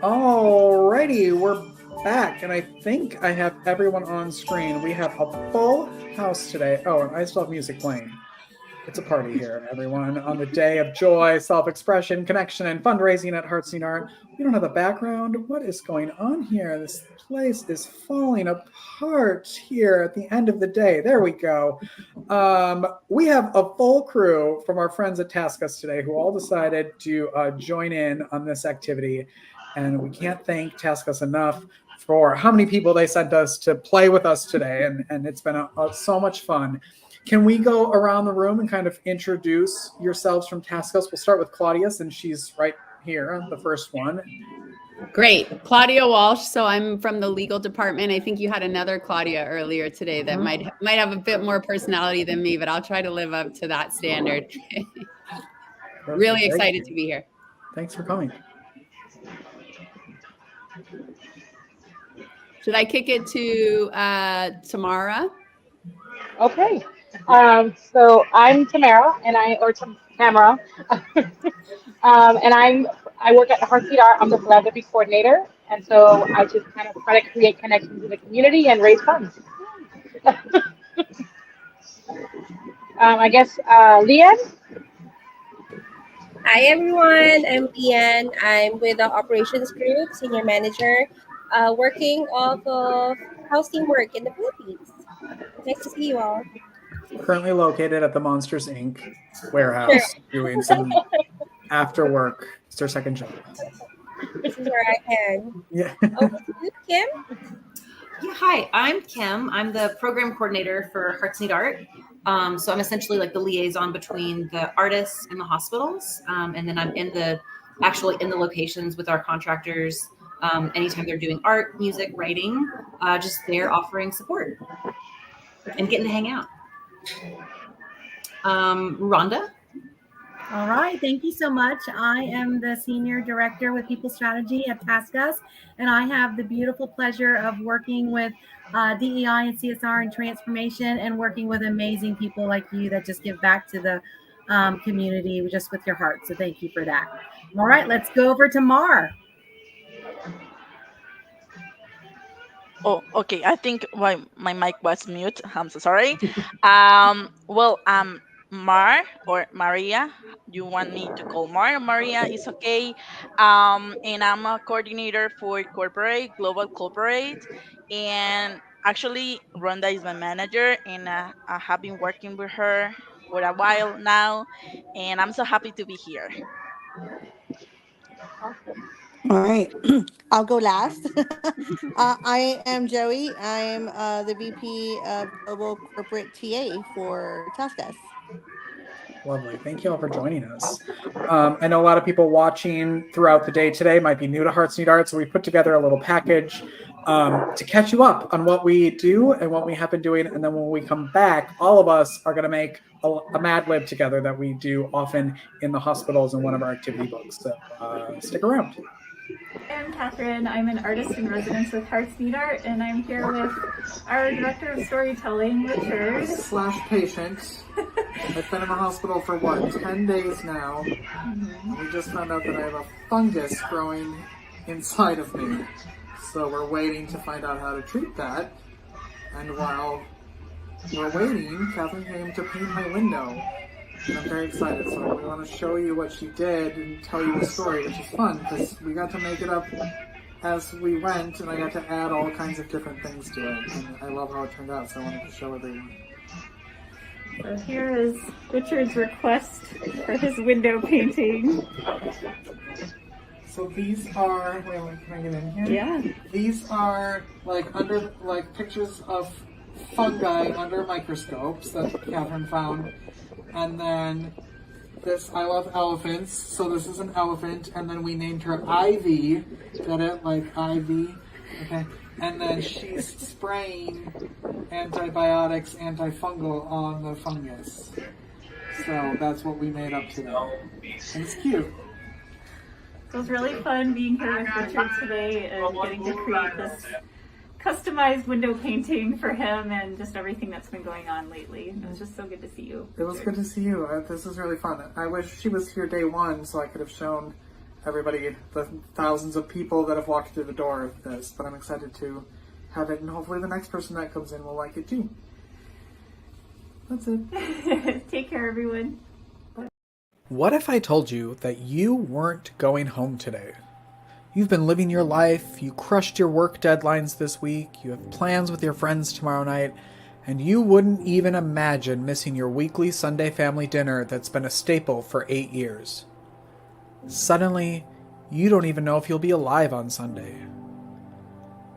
Alrighty, we're back, and I think I have everyone on screen. We have a full house today. Oh, and I still have music playing. It's a party here, everyone, on the day of joy, self-expression, connection, and fundraising at Hearts Need Art. We don't have a background. What is going on here? This place is falling apart here at the end of the day. There we go. We have a full crew from our friends at Taskus today who all decided to join in on this activity. And we can't thank Taskus enough for how many people they sent us to play with us today. And it's been so much fun. Can we go around the room and kind of introduce yourselves from Taskus? We'll start with Claudia, since she's right here, the first one. Great. Claudia Walsh. So I'm from the legal department. I think you had another Claudia earlier today that might have a bit more personality than me, but I'll try to live up to that standard. Really excited to be here. Thanks for coming. Should I kick it to Tamara? Okay. So I'm Tamara, Tamara, and I work at the Hearts Need Art. I'm the Philanthropy Coordinator, and so I just kind of try to create connections in the community and raise funds. I guess Leanne. Hi everyone, I'm Leanne. I'm with the operations group, senior manager, working off of house teamwork in the Philippines. Nice to see you all. Currently located at the Monsters Inc. warehouse, doing some after work. It's her second job. This is where I can. Yeah. Over to you, Kim. Yeah, hi, I'm Kim. I'm the program coordinator for Hearts Need Art. So I'm essentially like the liaison between the artists and the hospitals. And then I'm actually in the locations with our contractors. Anytime they're doing art, music, writing, just there offering support and getting to hang out. Rhonda? All right, thank you so much. I am the Senior Director with People Strategy at Taskus, and I have the beautiful pleasure of working with DEI and CSR and transformation, and working with amazing people like you that just give back to the community just with your heart. So thank you for that. All right, let's go over to Mar. Oh, okay. I think my mic was mute. I'm so sorry. Mar or Maria. You want me to call Mar? Maria is okay. And I'm a coordinator for global corporate. And actually, Rhonda is my manager, and I have been working with her for a while now. And I'm so happy to be here. All right, I'll go last. I am Joey. I'm the VP of Global Corporate TA for Taskus. Lovely. Thank you all for joining us. I know a lot of people watching throughout the day today might be new to Hearts Need Art, so we put together a little package to catch you up on what we do and what we have been doing. And then when we come back, all of us are going to make a Mad Lib together that we do often in the hospitals in one of our activity books. So stick around. I'm Catherine. I'm an artist in residence with Hearts Need Art, and I'm here with our director of storytelling, Richard. / patient. I've been in the hospital for 10 days now. We just found out that I have a fungus growing inside of me. So we're waiting to find out how to treat that. And while we're waiting, Catherine came to paint my window. And I'm very excited, so we want to show you what she did and tell you the story, which is fun, because we got to make it up as we went, and I got to add all kinds of different things to it. And I love how it turned out, so I wanted to show everyone. So here is Richard's request for his window painting. So these are, wait, can I get in here? Yeah. These are pictures of fungi under microscopes that Catherine found. And then this, I love elephants, so this is an elephant, and then we named her Ivy, got it, like Ivy, okay, and then she's spraying antibiotics, antifungal on the fungus, so that's what we made up today, and it's cute. So it was really fun being here with Richard today and getting to create this customized window painting for him and just everything that's been going on lately. It was just so good to see you. It was good to see you. This is really fun. I wish she was here day one so I could have shown everybody, the thousands of people that have walked through the door of this, but I'm excited to have it, and hopefully the next person that comes in will like it too. That's it. Take care, everyone. What if I told you that you weren't going home today? You've been living your life, you crushed your work deadlines this week, you have plans with your friends tomorrow night, and you wouldn't even imagine missing your weekly Sunday family dinner that's been a staple for 8 years. Suddenly, you don't even know if you'll be alive on Sunday.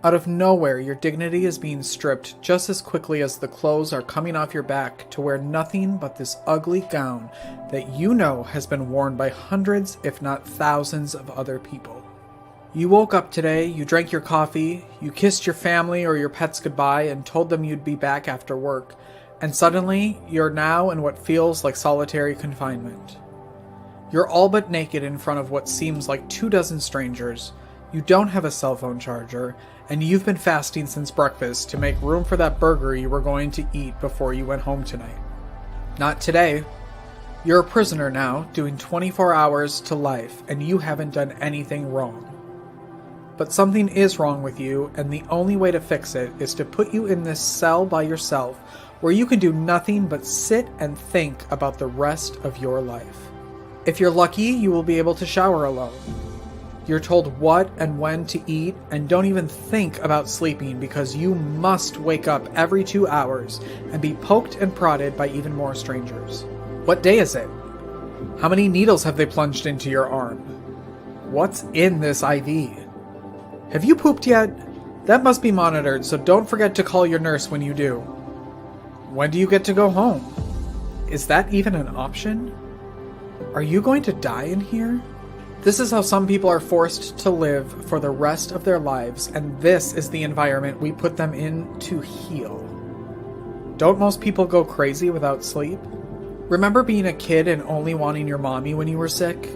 Out of nowhere, your dignity is being stripped just as quickly as the clothes are coming off your back to wear nothing but this ugly gown that you know has been worn by hundreds, if not thousands, of other people. You woke up today, you drank your coffee, you kissed your family or your pets goodbye and told them you'd be back after work, and suddenly, you're now in what feels like solitary confinement. You're all but naked in front of what seems like 24 strangers, you don't have a cell phone charger, and you've been fasting since breakfast to make room for that burger you were going to eat before you went home tonight. Not today. You're a prisoner now, doing 24 hours to life, and you haven't done anything wrong. But something is wrong with you, and the only way to fix it is to put you in this cell by yourself, where you can do nothing but sit and think about the rest of your life. If you're lucky, you will be able to shower alone. You're told what and when to eat, and don't even think about sleeping because you must wake up every 2 hours and be poked and prodded by even more strangers. What day is it? How many needles have they plunged into your arm? What's in this IV? Have you pooped yet? That must be monitored, so don't forget to call your nurse when you do. When do you get to go home? Is that even an option? Are you going to die in here? This is how some people are forced to live for the rest of their lives, and this is the environment we put them in to heal. Don't most people go crazy without sleep? Remember being a kid and only wanting your mommy when you were sick?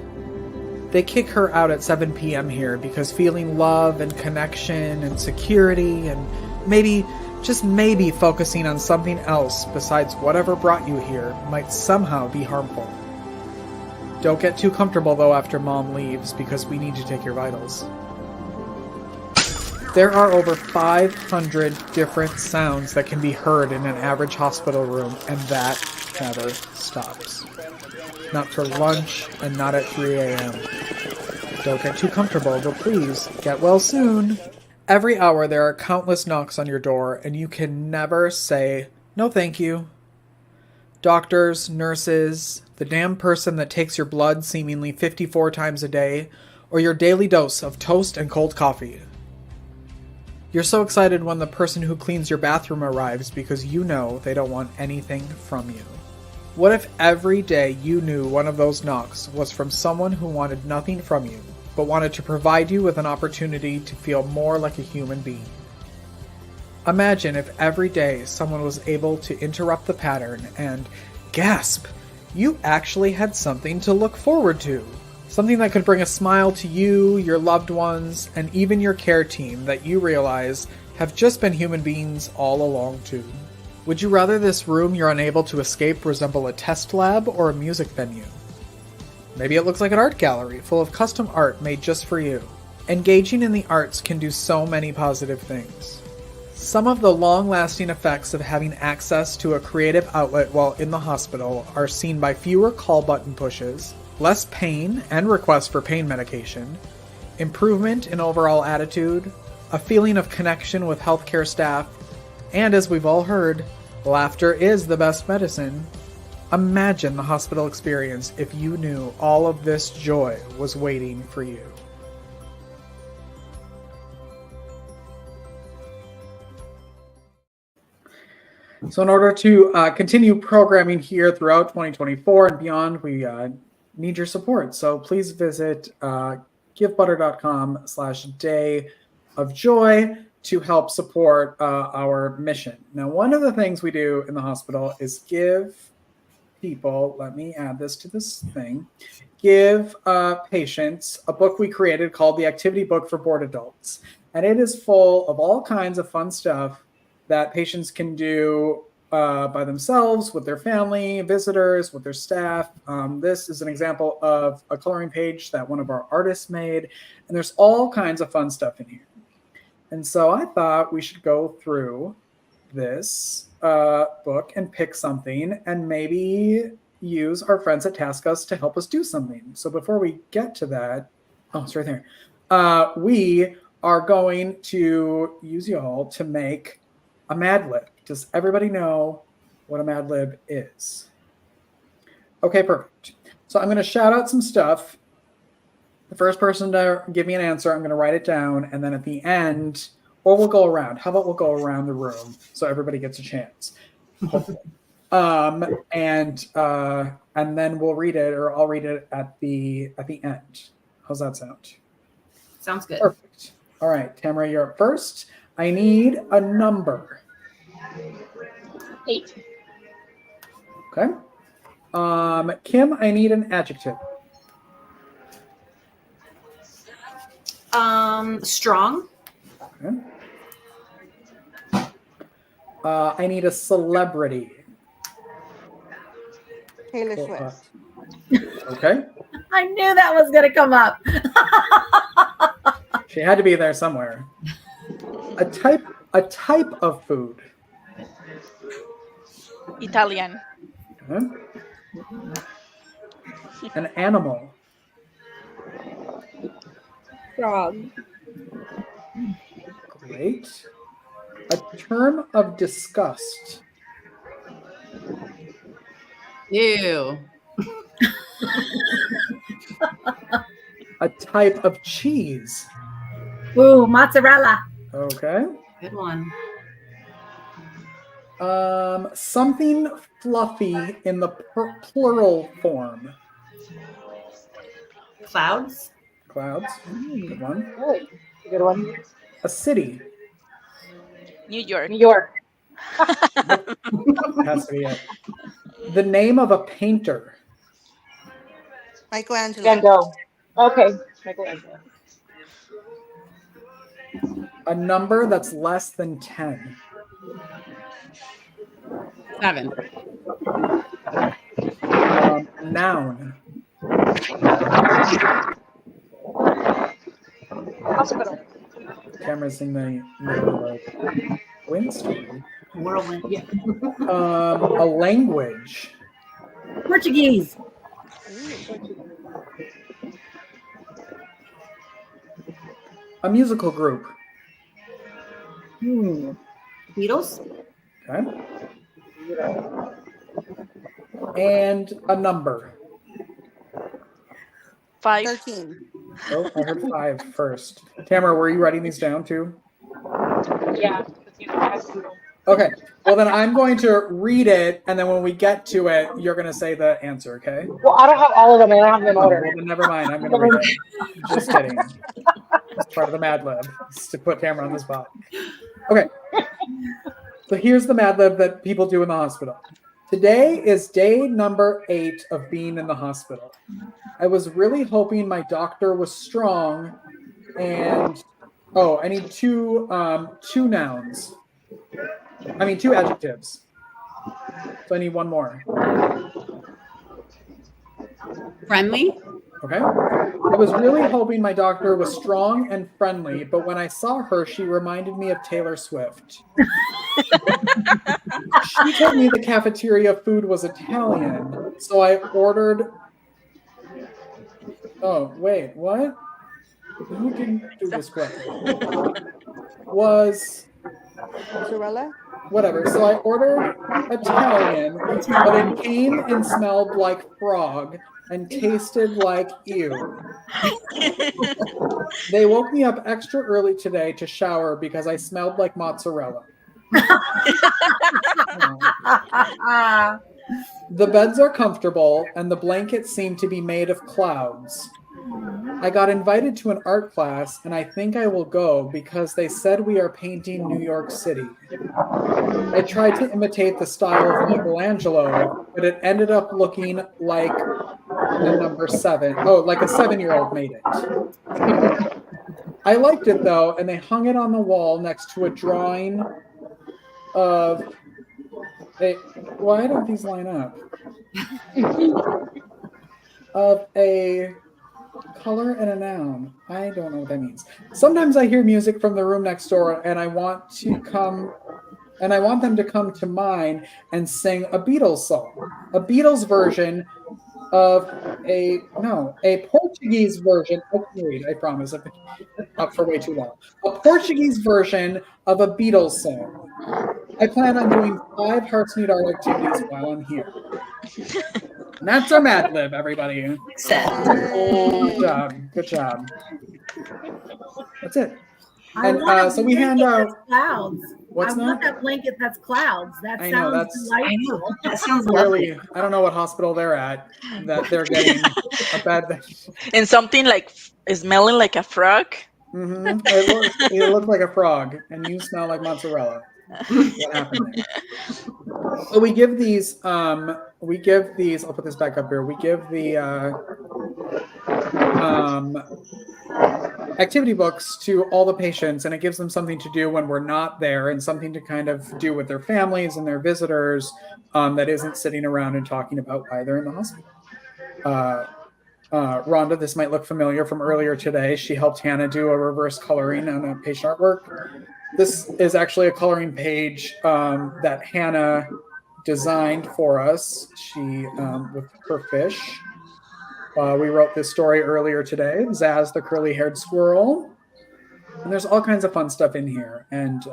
They kick her out at 7 p.m. here because feeling love and connection and security and maybe, just maybe focusing on something else besides whatever brought you here might somehow be harmful. Don't get too comfortable though after Mom leaves because we need to take your vitals. There are over 500 different sounds that can be heard in an average hospital room, and that never stops. Not for lunch and not at 3 a.m. Don't get too comfortable, but please get well soon. Every hour there are countless knocks on your door, and you can never say, no thank you. Doctors, nurses, the damn person that takes your blood seemingly 54 times a day, or your daily dose of toast and cold coffee. You're so excited when the person who cleans your bathroom arrives because you know they don't want anything from you. What if every day you knew one of those knocks was from someone who wanted nothing from you, but wanted to provide you with an opportunity to feel more like a human being? Imagine if every day someone was able to interrupt the pattern and gasp, you actually had something to look forward to. Something that could bring a smile to you, your loved ones, and even your care team that you realize have just been human beings all along too. Would you rather this room you're unable to escape resemble a test lab or a music venue? Maybe it looks like an art gallery full of custom art made just for you. Engaging in the arts can do so many positive things. Some of the long-lasting effects of having access to a creative outlet while in the hospital are seen by fewer call button pushes, less pain and requests for pain medication, improvement in overall attitude, a feeling of connection with healthcare staff, and as we've all heard, laughter is the best medicine. Imagine the hospital experience if you knew all of this joy was waiting for you. So in order to continue programming here throughout 2024 and beyond, we need your support. So please visit givebutter.com/day of joy to help support our mission. Now, one of the things we do in the hospital is give people, let me add this to this thing, give patients a book we created called the Activity Book for Bored Adults. And it is full of all kinds of fun stuff that patients can do by themselves, with their family, visitors, with their staff. This is an example of a coloring page that one of our artists made, and there's all kinds of fun stuff in here. And so I thought we should go through this book and pick something and maybe use our friends at TaskUs to help us do something. So before we get to that, oh, it's right there. We are going to use y'all to make a Mad Lib. Does everybody know what a Mad Lib is? Okay, perfect. So I'm going to shout out some stuff. The first person to give me an answer, I'm going to write it down, and then at the end, or we'll go around. How about we'll go around the room so everybody gets a chance? Hopefully. And then we'll read it, or I'll read it at the end. How's that sound? Sounds good. Perfect. All right, Tamara, you're up first. I need a number. 8. Okay. Kim, I need an adjective. Strong. Okay. I need a celebrity. Taylor Swift. Okay. I knew that was going to come up. She had to be there somewhere. A type of food. Italian. Okay. An animal. Frog. Great. A term of disgust. Ew. A type of cheese. Ooh, mozzarella. Okay. Good one. Something fluffy in the plural form. Clouds. Clouds. Good one. Really? Good one. A city. New York. New York. Has to be it. The name of a painter. Michelangelo. Van Gogh. Okay. Michelangelo. A number that's less than 10. 7. Noun. Hospital. Camera's in the middle of a wind story. Whirlwind. Yeah. A language. Portuguese. A musical group. Beatles. Okay. And a number. 5. 13. Oh, I heard 5 first. Tamara, were you writing these down too? Yeah. Okay. Well, then I'm going to read it, and then when we get to it, you're going to say the answer, okay? Well, I don't have all of them. I don't have them in Oh, order. well, then never mind. I'm going to read it. Just kidding. It's part of the Mad Lib. It's to put Tamara on the spot. Okay. So here's the Mad Lib that people do in the hospital. Today is day number 8 of being in the hospital. I was really hoping my doctor was strong, and I need two nouns. I mean 2 adjectives. So I need one more. Friendly. Okay. I was really hoping my doctor was strong and friendly, but when I saw her, she reminded me of Taylor Swift. She told me the cafeteria food was Italian, so I ordered. Oh, wait, what? Who didn't do this correctly? Was. Mozzarella. Whatever. So I ordered Italian, but it came and smelled like frog and tasted like ew. They woke me up extra early today to shower because I smelled like mozzarella. The beds are comfortable and the blankets seem to be made of clouds. I got invited to an art class and I think I will go because they said we are painting New York City. I tried to imitate the style of Michelangelo, but it ended up looking like the number 7. Oh, like a 7-year-old made it. I liked it though, and they hung it on the wall next to a drawing of Hey, why don't these line up? Of a color and a noun. I don't know what that means. Sometimes I hear music from the room next door and I want them to come to mine and sing a Beatles song. A Beatles version of a Portuguese version. Wait, I promise I've been up for way too long. A Portuguese version of a Beatles song. I plan on doing 5 Hearts Need Art activities while I'm here. And that's our Mad Lib, everybody. Good job. Good job. That's it. And so we hand out clouds. What's I want that blanket that's clouds. That I know, sounds that's delightful. That sounds clearly, lovely. I don't know what hospital they're at that they're getting a bed. And something like smelling like a frog. Mm-hmm. It looks like a frog, and you smell like mozzarella. What happened there? So we give these. I'll put this back up here. We give the activity books to all the patients, and it gives them something to do when we're not there, and something to kind of do with their families and their visitors that isn't sitting around and talking about why they're in the hospital. Rhonda, this might look familiar from earlier today. She helped Hannah do a reverse coloring on a patient artwork. This is actually a coloring page that Hannah designed for us. She with her fish. We wrote this story earlier today, Zaz the curly-haired squirrel. And there's all kinds of fun stuff in here. And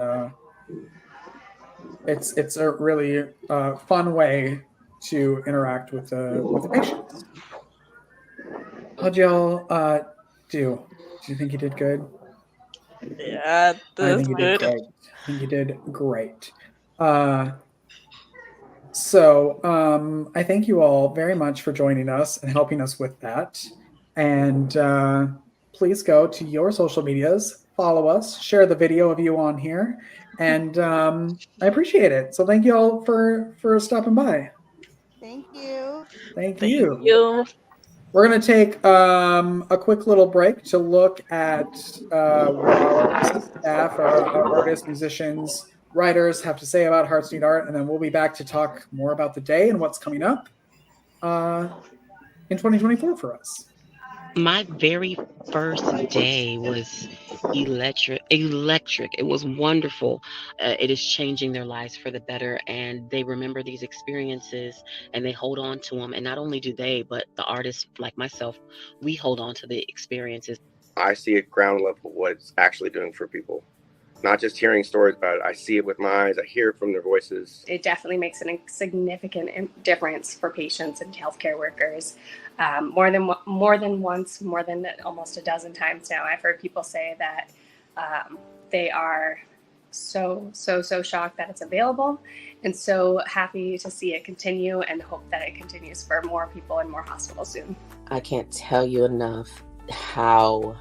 it's a really fun way to interact with the patients. How'd y'all do? Do you think you did good? Yeah, that's good. I think you did great. So I thank you all very much for joining us and helping us with that. And please go to your social medias, follow us, share the video of you on here, and I appreciate it. So thank you all for stopping by. Thank you. Thank Thank you. you. We're going to take a quick little break to look at what our staff, our artists, musicians, writers have to say about Hearts Need Art, and then we'll be back to talk more about the day and what's coming up in 2024 for us. My very first day was electric. It was wonderful. It is changing their lives for the better, and they remember these experiences and they hold on to them. And not only do they, but the artists like myself, we hold on to the experiences. I see at ground level what it's actually doing for people. Not just hearing stories about it. I see it with my eyes. I hear it from their voices. It definitely makes a significant difference for patients and healthcare workers. More than once, more than almost a dozen times now, I've heard people say that they are so shocked that it's available, and so happy to see it continue, and hope that it continues for more people and more hospitals soon. I can't tell you enough how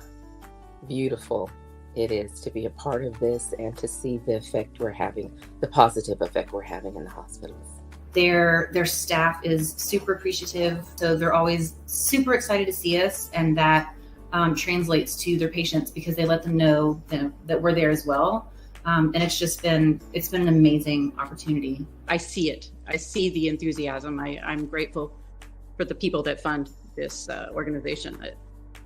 beautiful it is to be a part of this and to see the effect we're having, the positive effect we're having in the hospitals. Their staff is super appreciative, so they're always super excited to see us, and that translates to their patients because they let them know that we're there as well. And it's been an amazing opportunity. I see it. I see the enthusiasm. I'm grateful for the people that fund this organization.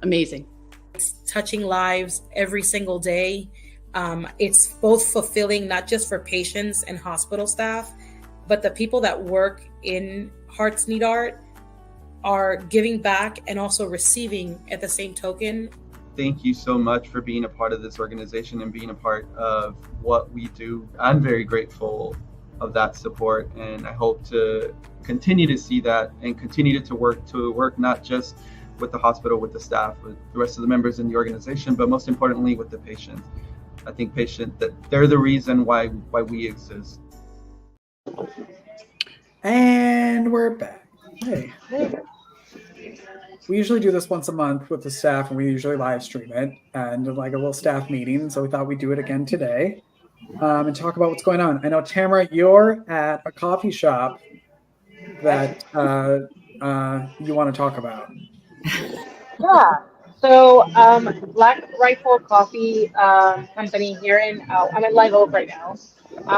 Amazing. It's touching lives every single day. It's both fulfilling, not just for patients and hospital staff, but the people that work in Hearts Need Art are giving back and also receiving at the same token. Thank you so much for being a part of this organization and being a part of what we do. I'm very grateful of that support, and I hope to continue to see that and continue to work not just with the hospital, with the staff, with the rest of the members in the organization, but most importantly with the patient. I think that they're the reason why we exist. And we're back. Hey. We usually do this once a month with the staff, and we usually live stream it and like a little staff meeting. So we thought we'd do it again today and talk about what's going on. I know, Tamara, you're at a coffee shop that you want to talk about. Yeah. So, Black Rifle Coffee Company here I'm in Live Oak right now.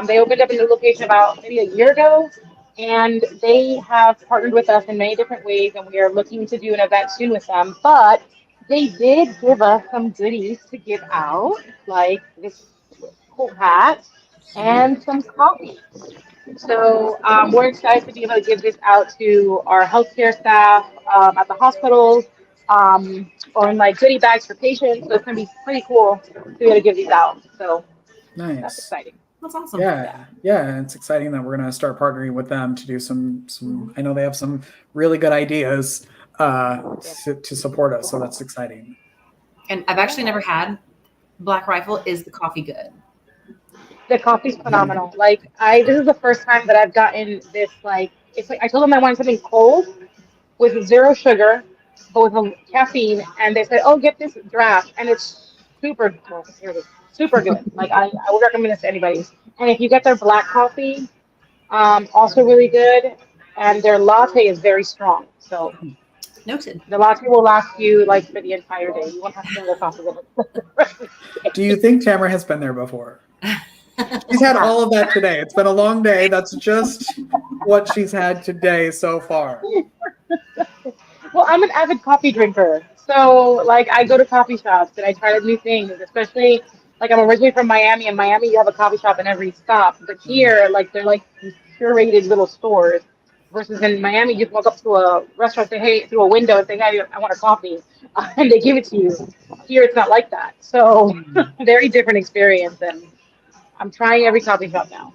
They opened up a new location about maybe a year ago, and they have partnered with us in many different ways, and we are looking to do an event soon with them. But they did give us some goodies to give out, like this cool hat and some coffee. So we're excited to be able to give this out to our healthcare staff at the hospitals, or in like goodie bags for patients. So it's gonna be pretty cool to be able to give these out. So that's Nice. exciting. That's awesome. Yeah, and it's exciting that we're gonna start partnering with them to do some. I know they have some really good ideas to support us, so that's exciting. And I've actually never had Black Rifle. Is the coffee good? The coffee's phenomenal. Like this is the first time that I've gotten this. Like it's like I told them I wanted something cold with zero sugar, but with a caffeine, and they said, "Oh, get this draft," and it's super, well, here it is, super good. Like I would recommend this to anybody. And if you get their black coffee, also really good, and their latte is very strong. So noted. The latte will last you like for the entire day. You won't have to drink the coffee with it. Do you think Tamara has been there before? She's had all of that today. It's been a long day. That's just what she's had today so far. Well, I'm an avid coffee drinker. So, like, I go to coffee shops and I try new things, especially, like, I'm originally from Miami. In Miami, you have a coffee shop in every stop. But here, like, they're like these curated little stores. Versus in Miami, you just walk up to a restaurant, say, hey, through a window and say, hey, I want a coffee. And they give it to you. Here, it's not like that. So, very different experience. And I'm trying every coffee shop now.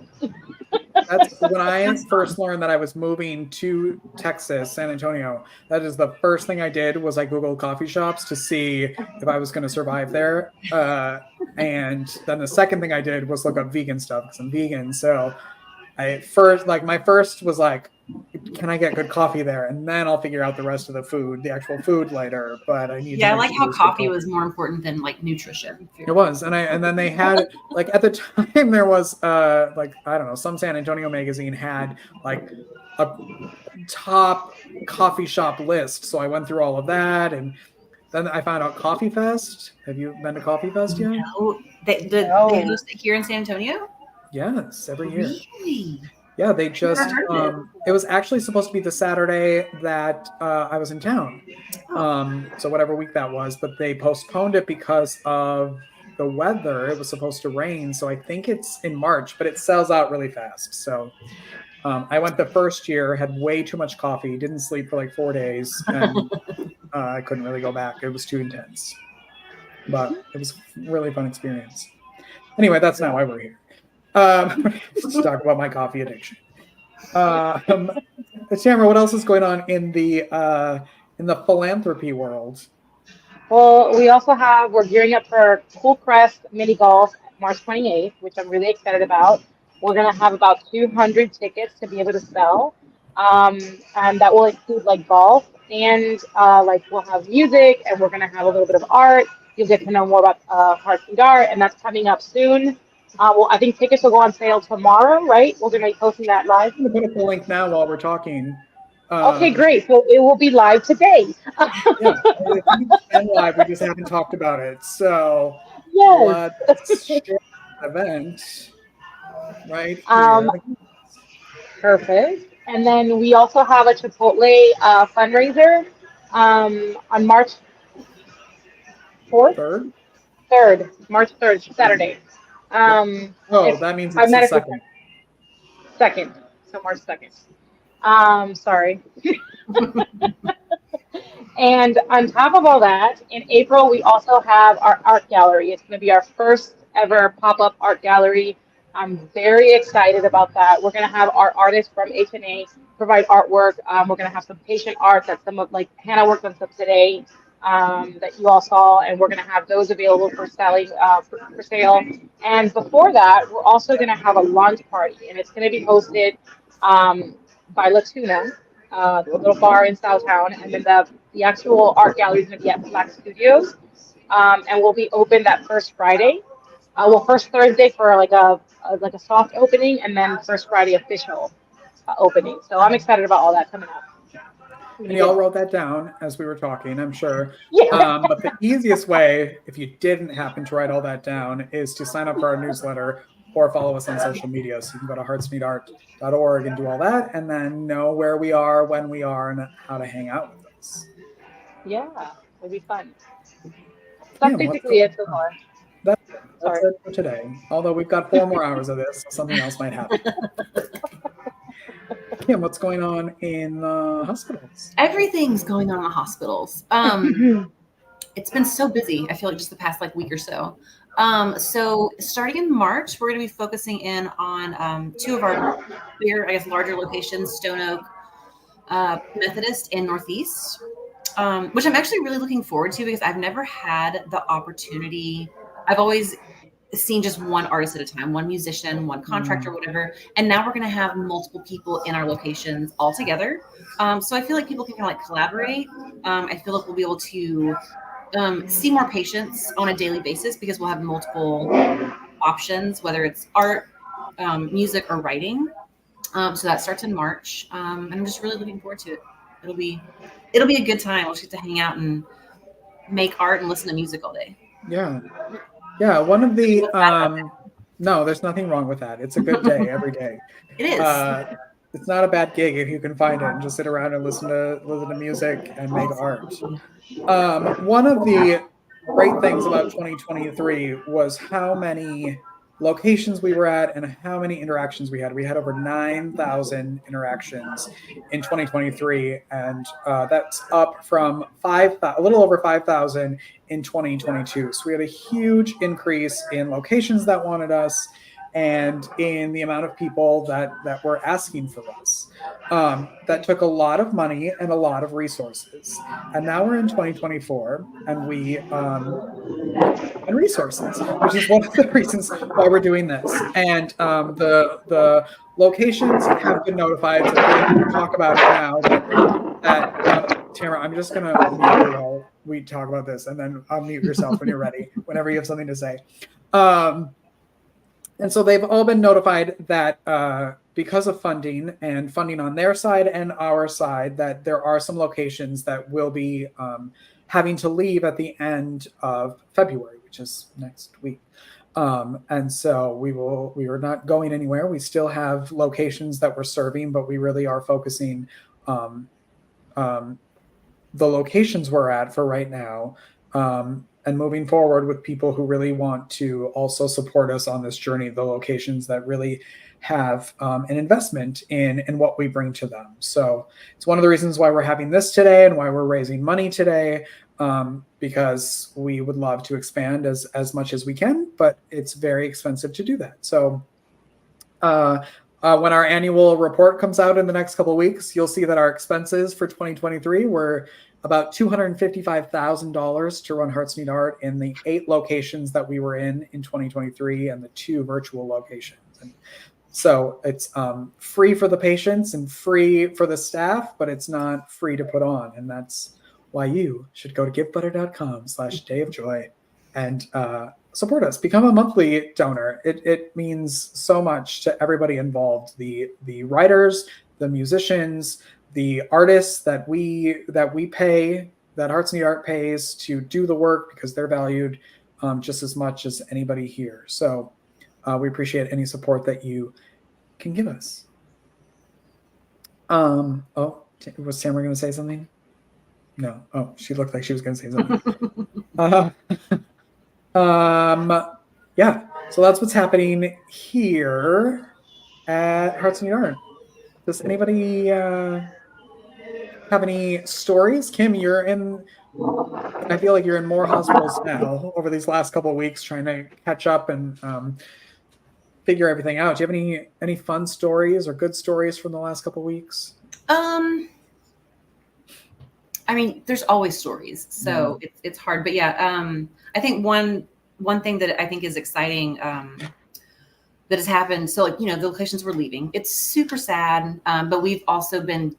That's when I first learned that I was moving to Texas, San Antonio. That is the first thing I did was I Googled coffee shops to see if I was going to survive there. And then the second thing I did was look up vegan stuff because I'm vegan. So my first was like, can I get good coffee there? And then I'll figure out the rest of the actual food later. But I need. Yeah, I like how coffee was more important than like nutrition. It was, and then they had like at the time there was like I don't know, some San Antonio magazine had like a top coffee shop list. So I went through all of that, and then I found out Coffee Fest. Have you been to Coffee Fest yet? No, they host it here in San Antonio. Yes, every year. Really? Yeah, they just it was actually supposed to be the Saturday that I was in town. So whatever week that was, but they postponed it because of the weather. It was supposed to rain, so I think it's in March, but it sells out really fast. So I went the first year, had way too much coffee, didn't sleep for like 4 days, and I couldn't really go back. It was too intense. But it was a really fun experience. Anyway, that's not why we're here. Let's talk about my coffee addiction. Tamara, what else is going on in the philanthropy world? Well, we're gearing up for Cool Crest Mini Golf March 28th, which I'm really excited about. We're going to have about 200 tickets to be able to sell. And that will include like golf and like we'll have music and we're going to have a little bit of art. You'll get to know more about Heartbeat Art, and that's coming up soon. Well, I think tickets will go on sale tomorrow, right? We're going to be posting that live. I'm going to put up the link now while we're talking. Okay, great. So it will be live today. Yeah, it's been live. We just haven't talked about it. So yes. Let's share the event right here. Perfect. And then we also have a Chipotle fundraiser on March 4th? 3rd. March 3rd, Saturday. That means it's the second. Second. So March 2nd. Sorry. And on top of all that, in April, we also have our art gallery. It's going to be our first ever pop-up art gallery. I'm very excited about that. We're going to have our artists from HNA provide artwork. We're going to have some patient art that some of, like Hannah worked on some today that you all saw, and we're going to have those available for selling, for sale. And before that, we're also going to have a launch party, and it's going to be hosted by La Tuna, the little bar in Southtown, and then the actual art gallery is going to be at Black Studios, and will be open that first Friday. First Thursday for like a soft opening, and then first Friday official opening. So I'm excited about all that coming up. And y'all wrote that down as we were talking, I'm sure. Yeah. But the easiest way, if you didn't happen to write all that down, is to sign up for our newsletter or follow us on social media. So you can go to heartsneedart.org and do all that, and then know where we are, when we are, and how to hang out with us. Yeah, it'd be fun. That's Kim, basically it so far. That's Sorry. it for today. Although we've got 4 more hours of this, so something else might happen. Kim, what's going on in the hospitals? Everything's going on in the hospitals. It's been so busy. I feel like just the past like week or so. So starting in March, we're going to be focusing in on 2 of our bigger, I guess, larger locations, Stone Oak Methodist and Northeast, which I'm actually really looking forward to because I've never had the opportunity. I've always seen just one artist at a time, one musician, one contractor, whatever. And now we're going to have multiple people in our locations all together. So I feel like people can kind of like collaborate. I feel like we'll be able to see more patients on a daily basis because we'll have multiple options, whether it's art, music, or writing. So that starts in March. And I'm just really looking forward to it. It'll be a good time. We'll just get to hang out and make art and listen to music all day. Yeah. Yeah, one of the no, there's nothing wrong with that. It's a good day every day. It is. It's not a bad gig if you can find it and just sit around and listen to music and make art. One of the great things about 2023 was how many locations we were at and how many interactions we had. We had over 9,000 interactions in 2023, and that's up from a little over 5,000 in 2022. So we had a huge increase in locations that wanted us and in the amount of people that were asking for us. That took a lot of money and a lot of resources. And now we're in 2024, and we and resources, which is one of the reasons why we're doing this. And the locations have been notified, so we can talk about it now. That Tamara, I'm just gonna mute you while we talk about this, and then unmute yourself when you're ready, whenever you have something to say. And so they've all been notified that because of funding on their side and our side, that there are some locations that will be having to leave at the end of February, which is next week. And so we are not going anywhere. We still have locations that we're serving, but we really are focusing the locations we're at for right now, and moving forward with people who really want to also support us on this journey, the locations that really have an investment in what we bring to them. So it's one of the reasons why we're having this today and why we're raising money today, because we would love to expand as much as we can, but it's very expensive to do that. So when our annual report comes out in the next couple of weeks, you'll see that our expenses for 2023 were about $255,000 to run Hearts Need Art in the 8 locations that we were in 2023 and the 2 virtual locations. And so it's free for the patients and free for the staff, but it's not free to put on. And that's why you should go to givebutter.com/dayofjoy and support us. Become a monthly donor. It means so much to everybody involved, the writers, the musicians, the artists that we pay, that Hearts Need Art pays to do the work, because they're valued just as much as anybody here. So we appreciate any support that you can give us. Was Tamara going to say something? No. Oh, she looked like she was going to say something. Yeah. So that's what's happening here at Hearts Need Art. Does anybody have any stories? Kim, I feel like you're in more hospitals now over these last couple of weeks, trying to catch up and figure everything out. Do you have any fun stories or good stories from the last couple of weeks? I mean, there's always stories, so it's hard. But yeah, I think one thing that I think is exciting that has happened. So like, the locations we're leaving, it's super sad, but we've also been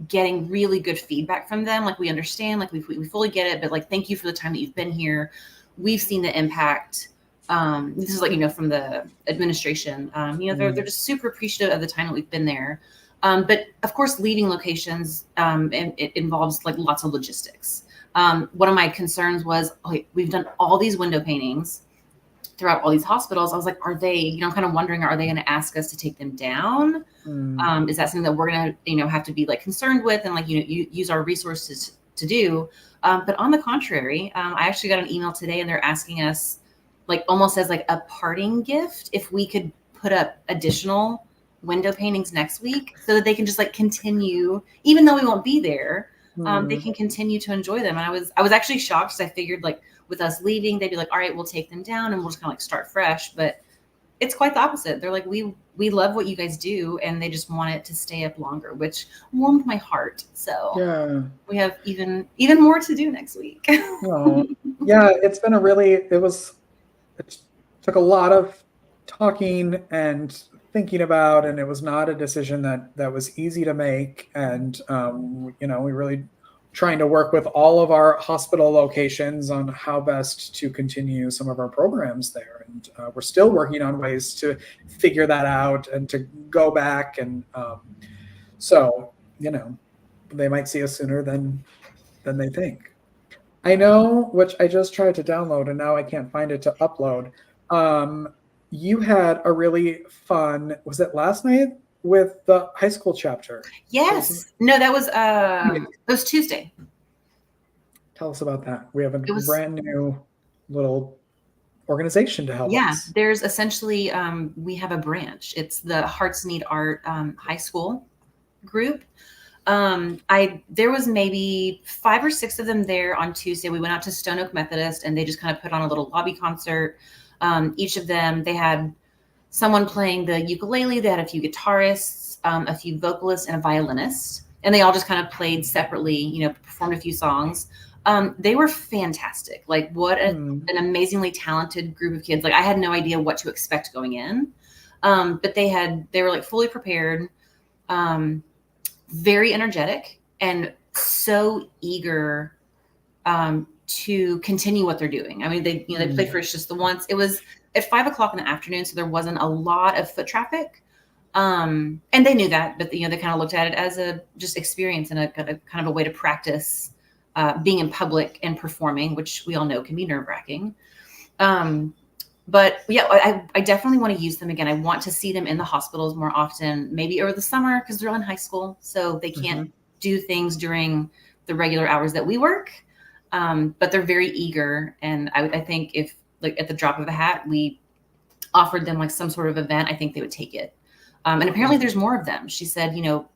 getting really good feedback from them. Like, we understand, like we fully get it, but like, thank you for the time that you've been here. We've seen the impact. This is like, from the administration, they're just super appreciative of the time that we've been there. But of course, leaving locations, and it involves like lots of logistics. One of my concerns was, okay, we've done all these window paintings throughout all these hospitals. I was like, are they, you know, kind of wondering, are they going to ask us to take them down? Is that something that we're going to, you know, have to be like concerned with and like, you know, use our resources to do? But on the contrary, I actually got an email today and they're asking us like almost as like a parting gift, if we could put up additional window paintings next week so that they can just like continue, even though we won't be there, they can continue to enjoy them. And I was actually shocked because I figured like with us leaving, they'd be like, all right, we'll take them down and we'll just kind of like start fresh. But it's quite the opposite. They're like, we love what you guys do, and they just want it to stay up longer, which warmed my heart. So we have even more to do next week. Oh, yeah, it's been it took a lot of talking and thinking about, and it was not a decision that was easy to make. And you know, we really trying to work with all of our hospital locations on how best to continue some of our programs there. And we're still working on ways to figure that out and to go back. And so, you know, they might see us sooner than they think. I know, which I just tried to download and now I can't find it to upload. You had a really fun, was it last night with the high school chapter? Yes. No, that was Tuesday. Tell us about that. We have a brand new little organization to help us. There's essentially, we have a branch. It's the Hearts Need Art high school group. There was maybe 5 or 6 of them there on Tuesday. We went out to Stone Oak Methodist and they just kind of put on a little lobby concert. Each of them, they had someone playing the ukulele, they had a few guitarists, a few vocalists, and a violinist. And they all just kind of played separately, you know, performed a few songs. They were fantastic. Like what an amazingly talented group of kids. Like I had no idea what to expect going in. But they were like fully prepared, very energetic, and so eager to continue what they're doing. I mean, they played for us just the once. It was at 5 o'clock in the afternoon, so there wasn't a lot of foot traffic. And they knew that, but they kind of looked at it as a just experience and a kind of a way to practice being in public and performing, which we all know can be nerve-wracking. But yeah, I definitely want to use them again. I want to see them in the hospitals more often, maybe over the summer because they're all in high school, so they can't do things during the regular hours that we work. But they're very eager, and I think if like at the drop of a hat we offered them like some sort of event, I think they would take it. And apparently there's more of them. She said, you know,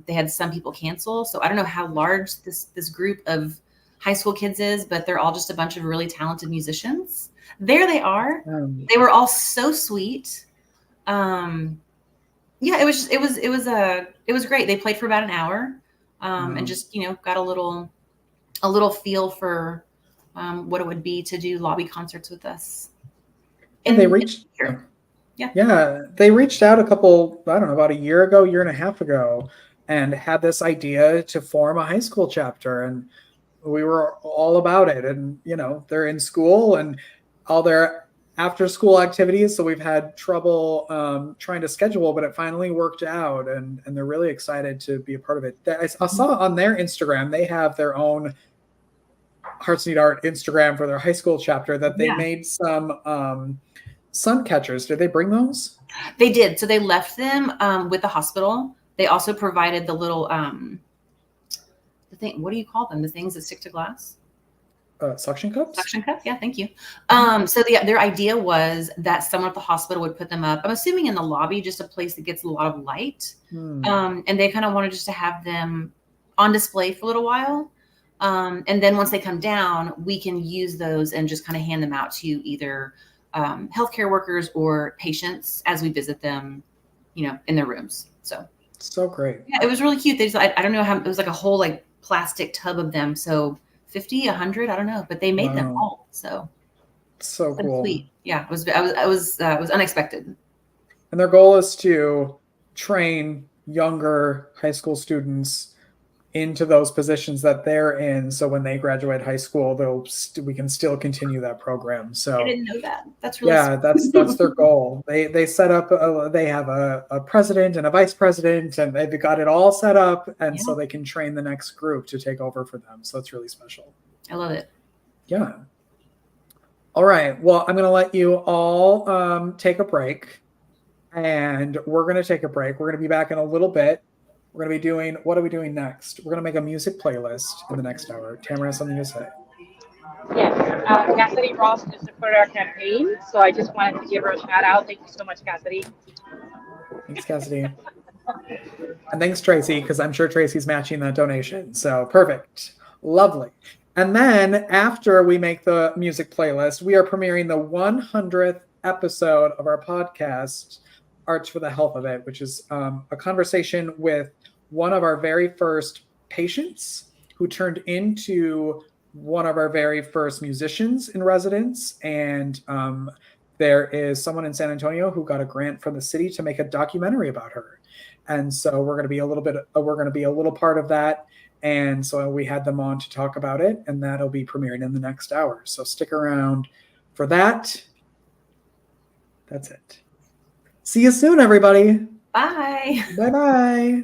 they had some people cancel, so I don't know how large this group of high school kids is, but they're all just a bunch of really talented musicians. There they are. They were all so sweet. Yeah, it was great. They played for about an hour, and just, you know, got a little feel for what it would be to do lobby concerts with us. And they reached, they reached out about a year and a half ago, and had this idea to form a high school chapter, and we were all about it. And you know, they're in school and all their after school activities, so we've had trouble trying to schedule, but it finally worked out, and they're really excited to be a part of it. I saw on their Instagram they have their own Hearts Need Art Instagram for their high school chapter, that they made some sun catchers. Did they bring those? They did. So they left them with the hospital. They also provided the little the thing, what do you call them? The things that stick to glass? Suction cups? Suction cups, yeah, thank you. So their idea was that someone at the hospital would put them up, I'm assuming in the lobby, just a place that gets a lot of light. And they kind of wanted just to have them on display for a little while. And then once they come down, we can use those and just kind of hand them out to either healthcare workers or patients as we visit them, you know, in their rooms. So great. Yeah, it was really cute. They just, I don't know how, it was like a whole like plastic tub of them. So 50, 100, I don't know, but they made them all. So cool. Sweet. Yeah, it was unexpected. And their goal is to train younger high school students into those positions that they're in. So when they graduate high school, we can still continue that program. So I didn't know that. That's really yeah, that's their goal. They set up. They have a president and a vice president, and they've got it all set up, and so they can train the next group to take over for them. So it's really special. I love it. Yeah. All right. Well, I'm going to let you all take a break, and we're going to take a break. We're going to be back in a little bit. We're going to be doing, what are we doing next? We're going to make a music playlist in the next hour. Tamara has something to say. Yes, Cassidy Ross just supported our campaign, so I just wanted to give her a shout out. Thank you so much, Cassidy. Thanks, Cassidy. And thanks, Tracy, because I'm sure Tracy's matching that donation. So perfect. Lovely. And then after we make the music playlist, we are premiering the 100th episode of our podcast, Arts for the Health of It, which is a conversation with one of our very first patients who turned into one of our very first musicians in residence. And there is someone in San Antonio who got a grant from the city to make a documentary about her. And so we're going to be a little part of that. And so we had them on to talk about it, and that'll be premiering in the next hour. So stick around for that. That's it. See you soon, everybody. Bye. Bye-bye.